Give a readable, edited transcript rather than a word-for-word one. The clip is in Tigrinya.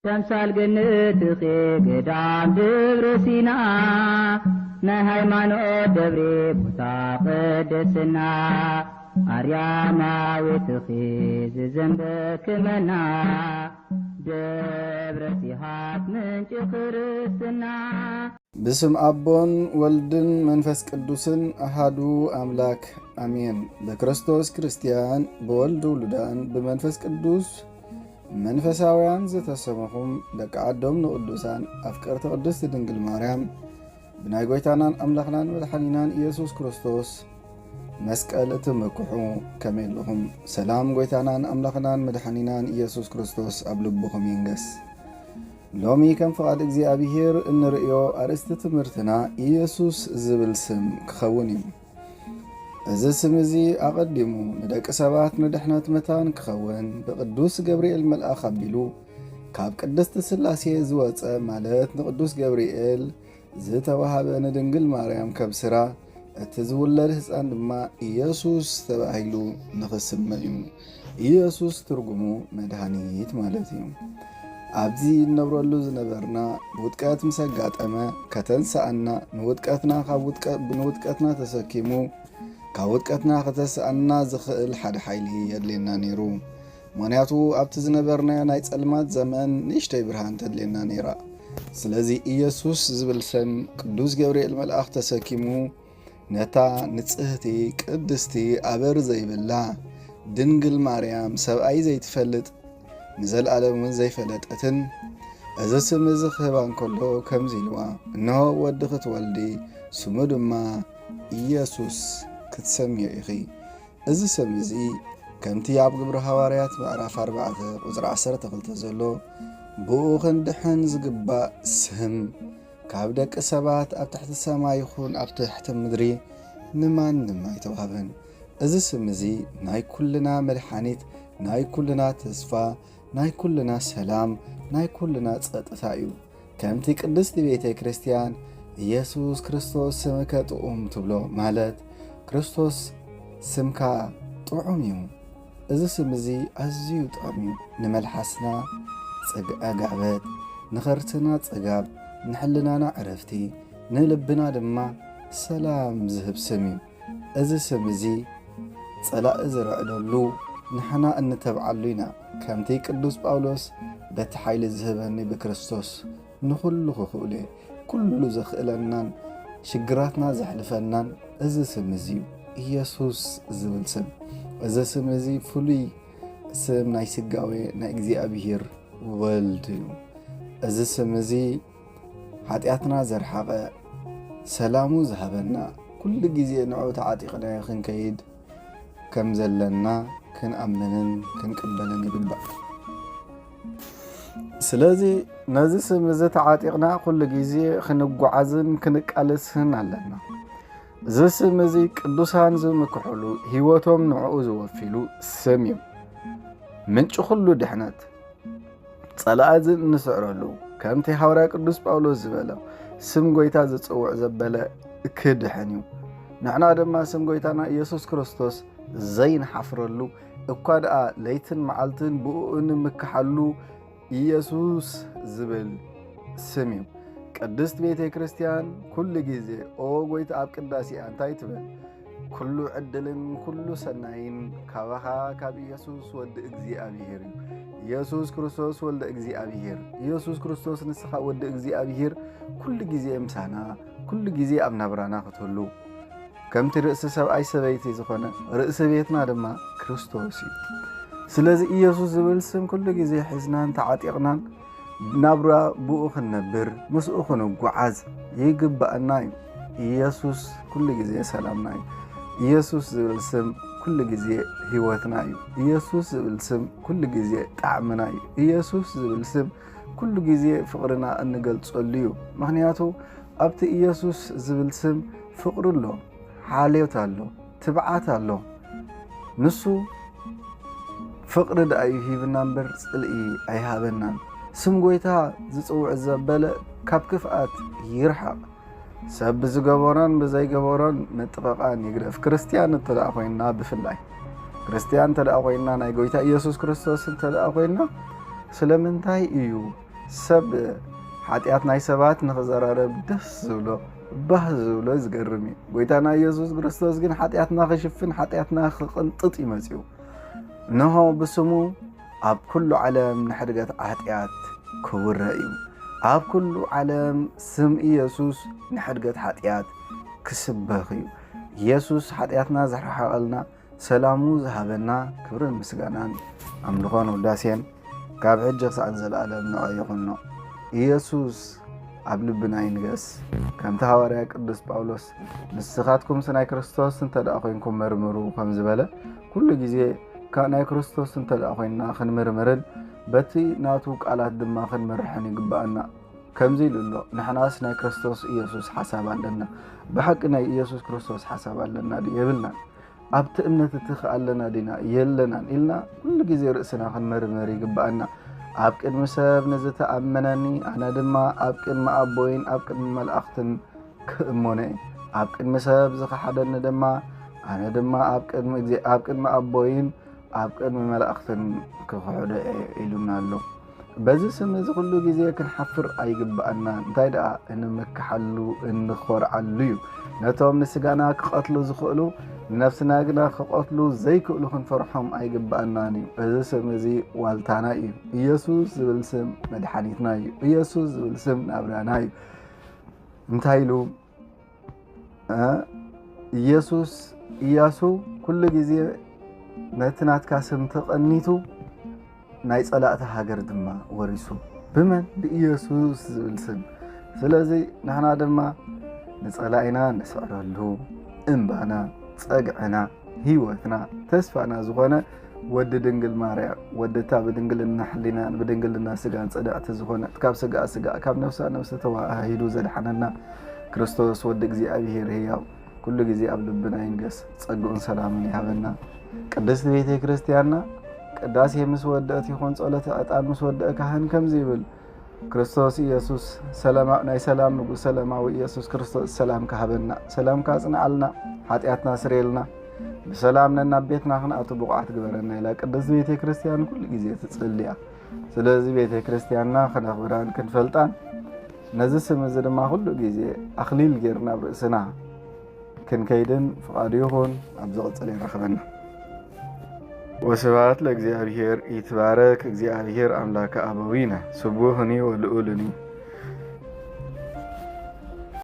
تمثال جنة قدام دبر سينا نهايمانو دبري بوساق دسنا أرياما وتخيز زنبك منا دبر سيهات من خرسنا بسم أبون ولدن منفس قدوسن أحدو أملاك أمين بكريستوس كريستيان بولد ولدان بمنفس قدوس منفساوያን ዝተሰመኹም ደቂ ዓዶም ንቅዱሳን ኣፍቀርቲ ቅድስት ድንግል ማርያም ብናይ ጎይታናን ኣምላኽናን መድኃኒናን ኢየሱስ ክርስቶስ መስቀል እትምክሑ ከመይ ኣለኹም? ሰላም ጎይታናን ኣምላኽናን መድኃኒናን ኢየሱስ ክርስቶስ ኣብ ልብኹም ይንገስ። ሎሚ ከም ፍቓድ እግዚኣብሔር እንርእዮ ኣርእስቲ ትምህርትና ኢየሱስ ዝብል ስም ክኸውን እዩ። እዚ ስም እዚ ኣቐዲሙ ንደቂ ሰባት ንድሕነት መታን ክኸውን ብቅዱስ ገብርኤል መልአኽ ኣቢሉ ካብ ቅድስቲ ሥላሴ ዝወፀ ማለት ንቅዱስ ገብርኤል ዝተዋሃበ ንድንግል ማርያም ከብስራ እቲ ዝውለድ ህፃን ድማ ኢየሱስ ተባሂሉ ንኽስመዕ እዩ። ኢየሱስ ትርጉሙ መድኃኒት ማለት እዩ። ኣብዚ ነብረሉ ዝነበርና ውጥቀት ምስ ኣጋጠመ ከተንሳኣና ንውጥቀትና ተሰኪሙ ካብ ውጥቀትና ከተስኣና ዝኽእል ሓደ ሓይሊ የድልየና ነይሩ። ምክንያቱ ኣብቲ ዝነበርናዮ ናይ ጸልማት ዘመን ንእሽተይ ብርሃን ተድልየና ነይራ። ስለዚ ኢየሱስ ዝብል ስም ቅዱስ ገብርኤል መልአኽ ተሰኪሙ ነታ ንጽህቲ ቅድስቲ ኣበር ዘይብላ ድንግል ማርያም ሰብኣይ ዘይትፈልጥ ንዘለኣለም እውን ዘይፈለጠትን እዚ ስም እዚ ክህባ እንከሎ ከምዚ ኢልዋ እነሆ ወዲ ክትወልዲ ስሙ ድማ ኢየሱስ ክትሰምዮ ኢኺ። እዚ ስም እዚ ከምቲ ኣብ ግብሪ ሃዋርያት ምዕራፍ 4 ቁፅሪ 12 ዘሎ ብኡ ክንድሕን ዝግባእ ስም ካብ ደቂ ሰባት ኣብ ትሕቲ ሰማይ ይኹን ኣብ ትሕቲ ምድሪ ንማንም ኣይተዋህበን። እዚ ስም እዚ ናይ ኩልና መድኃኒት፣ ናይ ኩልና ተስፋ፣ ናይ ኩልና ሰላም፣ ናይ ኩልና ጸጥታ እዩ። ከምቲ ቅድስቲ ቤተ ክርስቲያን ኢየሱስ ክርስቶስ ስምከ ጥዑም ትብሎ ማለት ክርስቶስ ስምካ ጥዑም እዩ። እዚ ስም እዚ ኣዝዩ ጥዑም እዩ። ንመልሓስና ኣጋዕበት፣ ንኸርትና ጽጋብ፣ ንሕልናና ዕረፍቲ፣ ንልብና ድማ ሰላም ዝህብ ስም እዩ። እዚ ስም እዚ ጸላኢ ዝረዕደሉ ንሕና እንተብዓሉ ኢና። ከምቲ ቅዱስ ጳውሎስ በቲ ሓይሊ ዝህበኒ ብክርስቶስ ንኹሉ ክኽእለ ኩሉ ዘኽእለናን ሽግራትና ዘሕልፈናን እዚ ስም እዚ እዩ ኢየሱስ ዝብል ስም። እዚ ስም እዚ ፍሉይ ስም ናይ ስጋዌ ናይ እግዚኣብሔር ወልድ እዩ። እዚ ስም እዚ ሓጢኣትና ዘርሓቐ ሰላሙ ዝሃበና ኩሉ ግዜ ንዑ ተዓጢቕና ክንከይድ ከም ዘለና ክንኣምንን ክንቅበልን ይግባእ። ስለዚ ነዚ ስም እዚ ተዓጢቕና ኩሉ ግዜ ክንጓዓዝን ክንቃለስን ኣለና። እዚ ስም እዚ ቅዱሳን ዝምክሑሉ ህይወቶም ንዕኡ ዝወፊሉ ስም እዩ። ምንጭ ኩሉ ድሕነት ጸላኢ እንስዕረሉ ከምቲ ሃዋርያ ቅዱስ ጳውሎስ ዝበለ ስም ጎይታ ዝጽውዕ ዘበለ ክድሕን እዩ። ንሕና ድማ ስም ጎይታና ኢየሱስ ክርስቶስ ዘይንሓፍረሉ እኳ ደኣ ለይትን መዓልትን ብኡ ንምክሓሉ ኢየሱስ ዝብል ስም እዩ። ቅድስት ቤተ ክርስቲያን ኩሉ ጊዜ ኦ ጎይታ ኣብ ቅዳሴኣ እንታይ ትብል? ኩሉ ዕድልን ኩሉ ሰናይን ካባኻ ካብ ኢየሱስ ወዲ እግዚኣብሔር እዩ። ኢየሱስ ክርስቶስ ወልደ እግዚኣብሔር፣ ኢየሱስ ክርስቶስ ንስኻ ወዲ እግዚኣብሔር ኩሉ ጊዜ ምሳና ኩሉ ጊዜ ኣብ ናብራና ክትህሉ ከምቲ ርእሲ ሰብኣይ ሰበይቲ ዝኾነ ርእሲ ቤትና ድማ ክርስቶስ እዩ። ስለዚ ኢየሱስ ዝብል ስም ኩሉ ጊዜ ሒዝናን ተዓጢቕናን ናብራ ብኡ ክንነብር ምስኡ ክንጓዓዝ ይግባአና እዩ። ኢየሱስ ኩሉ ጊዜ ሰላምና እዩ። ኢየሱስ ዝብል ስም ኩሉ ጊዜ ህይወትና እዩ። ኢየሱስ ዝብል ስም ኩሉ ጊዜ ጣዕምና እዩ። ኢየሱስ ዝብል ስም ኩሉ ጊዜ ፍቕርና እንገልጸሉ እዩ። ምክንያቱ ኣብቲ ኢየሱስ ዝብል ስም ፍቕሪ ኣሎ፣ ሓልዮት ኣሎ፣ ትብዓት ኣሎ። ንሱ ፍቕሪ ደኣዩ ሂብና እምበር ጽልኢ ኣይሃበናን። ስም ጎይታ ዝጽውዕ ዘበለ ካብ ክፍኣት ይርሓቕ። ሰብ ብዝገበሮን ብዘይገበሮን ምጥበቓን ይግደፍ። ክርስቲያን እንተደኣ ኮይንና ብፍላይ ክርስቲያን እንተደኣ ኮይንና ናይ ጎይታ ኢየሱስ ክርስቶስ እንተደኣ ኮይንና ስለምንታይ እዩ ሰብ ሓጢኣት ናይ ሰባት ንኽዘራረብ ደስ ዝብሎ ባህ ዝብሎ ዝገርም እዩ ጎይታና ኢየሱስ ክርስቶስ ግን ሓጢኣትና ክሽፍን ሓጢኣትና ክቕንጥጥ ይመጽኡ ነሆ ብስሙ ኣብ ኩሉ ዓለም ንሕድገት ሓጢኣት ክውረ እዩ ኣብ ኩሉ ዓለም ስም ኢየሱስ ንሕድገት ሓጢኣት ክስበኽ እዩ ኢየሱስ ሓጢኣትና ዘረሓቐልና ሰላሙ ዝሃበና ክብርን ምስጋናን ኣምልኾን ውዳሴን ካብ ሕጂ ክሳብ ዘለዓለም ንዕኡ ይኹኖ ኢየሱስ ኣብ ልብና ይንገስ ከምቲ ሐዋርያ ቅዱስ ጳውሎስ ንስኻትኩም ናይ ክርስቶስ እንተደኣ ኮይንኩም መርምሩ ከም ዝበለ ኩሉ ግዜ ናይ ክርስቶስ እንተደኣ ኮይንና ክንምርምርን በቲ ናቱ ቃላት ድማ ክንመርሕን ይግባአና ከምዚ ኢሉሎ ንሕናስ ናይ ክርስቶስ ኢየሱስ ሓሳብ ኣለና ብሓቂ ናይ ኢየሱስ ክርስቶስ ሓሳብ ኣለና የብልና ኣብቲ እምነት እትኽኣለና ዲና የለናን ኢልና ኩሉ ግዜ ርእስና ክንመርምር ይግባአና ኣብ ቅድሚ ሰብ ንዝተኣመነኒ ኣነ ድማ ኣብ ቅድሚ ኣቦይን ኣብ ቅድሚ መላእኽትን ክእሞነ ኣብ ቅድሚ ሰብ ዝኸሓደኒ ድማ ኣነ ድማ ኣብ ቅድሚ ኣቦይን ኣብ ቅድሚ መላእኽትን ክኽሕደ ኢሉና ኣሎ በዚ ስም እዚ ኩሉ ግዜ ክንሓፍር ኣይግባአና እንታይ ደኣ እንመክሓሉ እንኾርዓሉ እዩ ነቶም ንስጋና ክቐትሉ ዝኽእሉ ነፍስና ግና ክቐትሉ ዘይክእሉ ክንፈርሖም ኣይግባአናን እዩ እዚ ስም እዚ ዋልታና እዩ ኢየሱስ ዝብል ስም መድሓኒትና እዩ ኢየሱስ ዝብል ስም ናብራና እዩ እንታይ ኢሉ ኢየሱስ ኢያሱ ኩሉ ግዜ ነቲ ናትካ ስም ተቐኒቱ ናይ ጸላእቲ ሃገር ድማ ወሪሱ ብመን ብኢየሱስ ዝብል ስም ስለዚ ንሕና ድማ ንጸላኢና ንስዕረሉ እምባና ጸግዕና ህይወትና ተስፋና ዝኾነ ወዲ ድንግል ማርያም ወድታ ብድንግልና ሕሊናን ብድንግልና ስጋን ጸዳእቲ ዝኾነ ካብ ስጋ ካብ ነፍሳ ነፍሲ ተዋሂዱ ዘድሓነና ክርስቶስ ወዲ እግዚኣብሔር ህያው ኩሉ ግዜ ኣብ ልብና ይንገስ ጸግኡን ሰላምን ይሃበና ቅድስቲ ቤተ ክርስቲያንና ቅዳሴ ምስ ወደአት ይኹን ጸሎተ ዕጣን ምስ ወደአ ካህን ከምዚ ይብል ክርስቶስ ኢየሱስ ናይ ሰላም ንጉስ ሰላማዊ ኢየሱስ ክርስቶስ ሰላም ካህበና ሰላም ካጽንዓልና ሓጢኣትና ስርየልና ብሰላም ነና ቤትና ክንኣቱ ብቑዓት ግበረና ኢላ ቅድስቲ ቤተ ክርስቲያን ኩሉ ግዜ ትጽልያ ስለዚ ቤተ ክርስቲያንና ክነኽብራን ክንፈልጣን ነዚ ስም እዚ ድማ ኩሉ ግዜ ኣኽሊል ጌርና ብርእስና ክንከይድን ፍቓዱ ይኹን ኣብ ዝቕጽል ይረኽበና وسبحانك لእግዚአብሔር ይትባረክ እግዚአብሔር አምላከ አበዊነ ስቡሕኒ ወልዑልኒ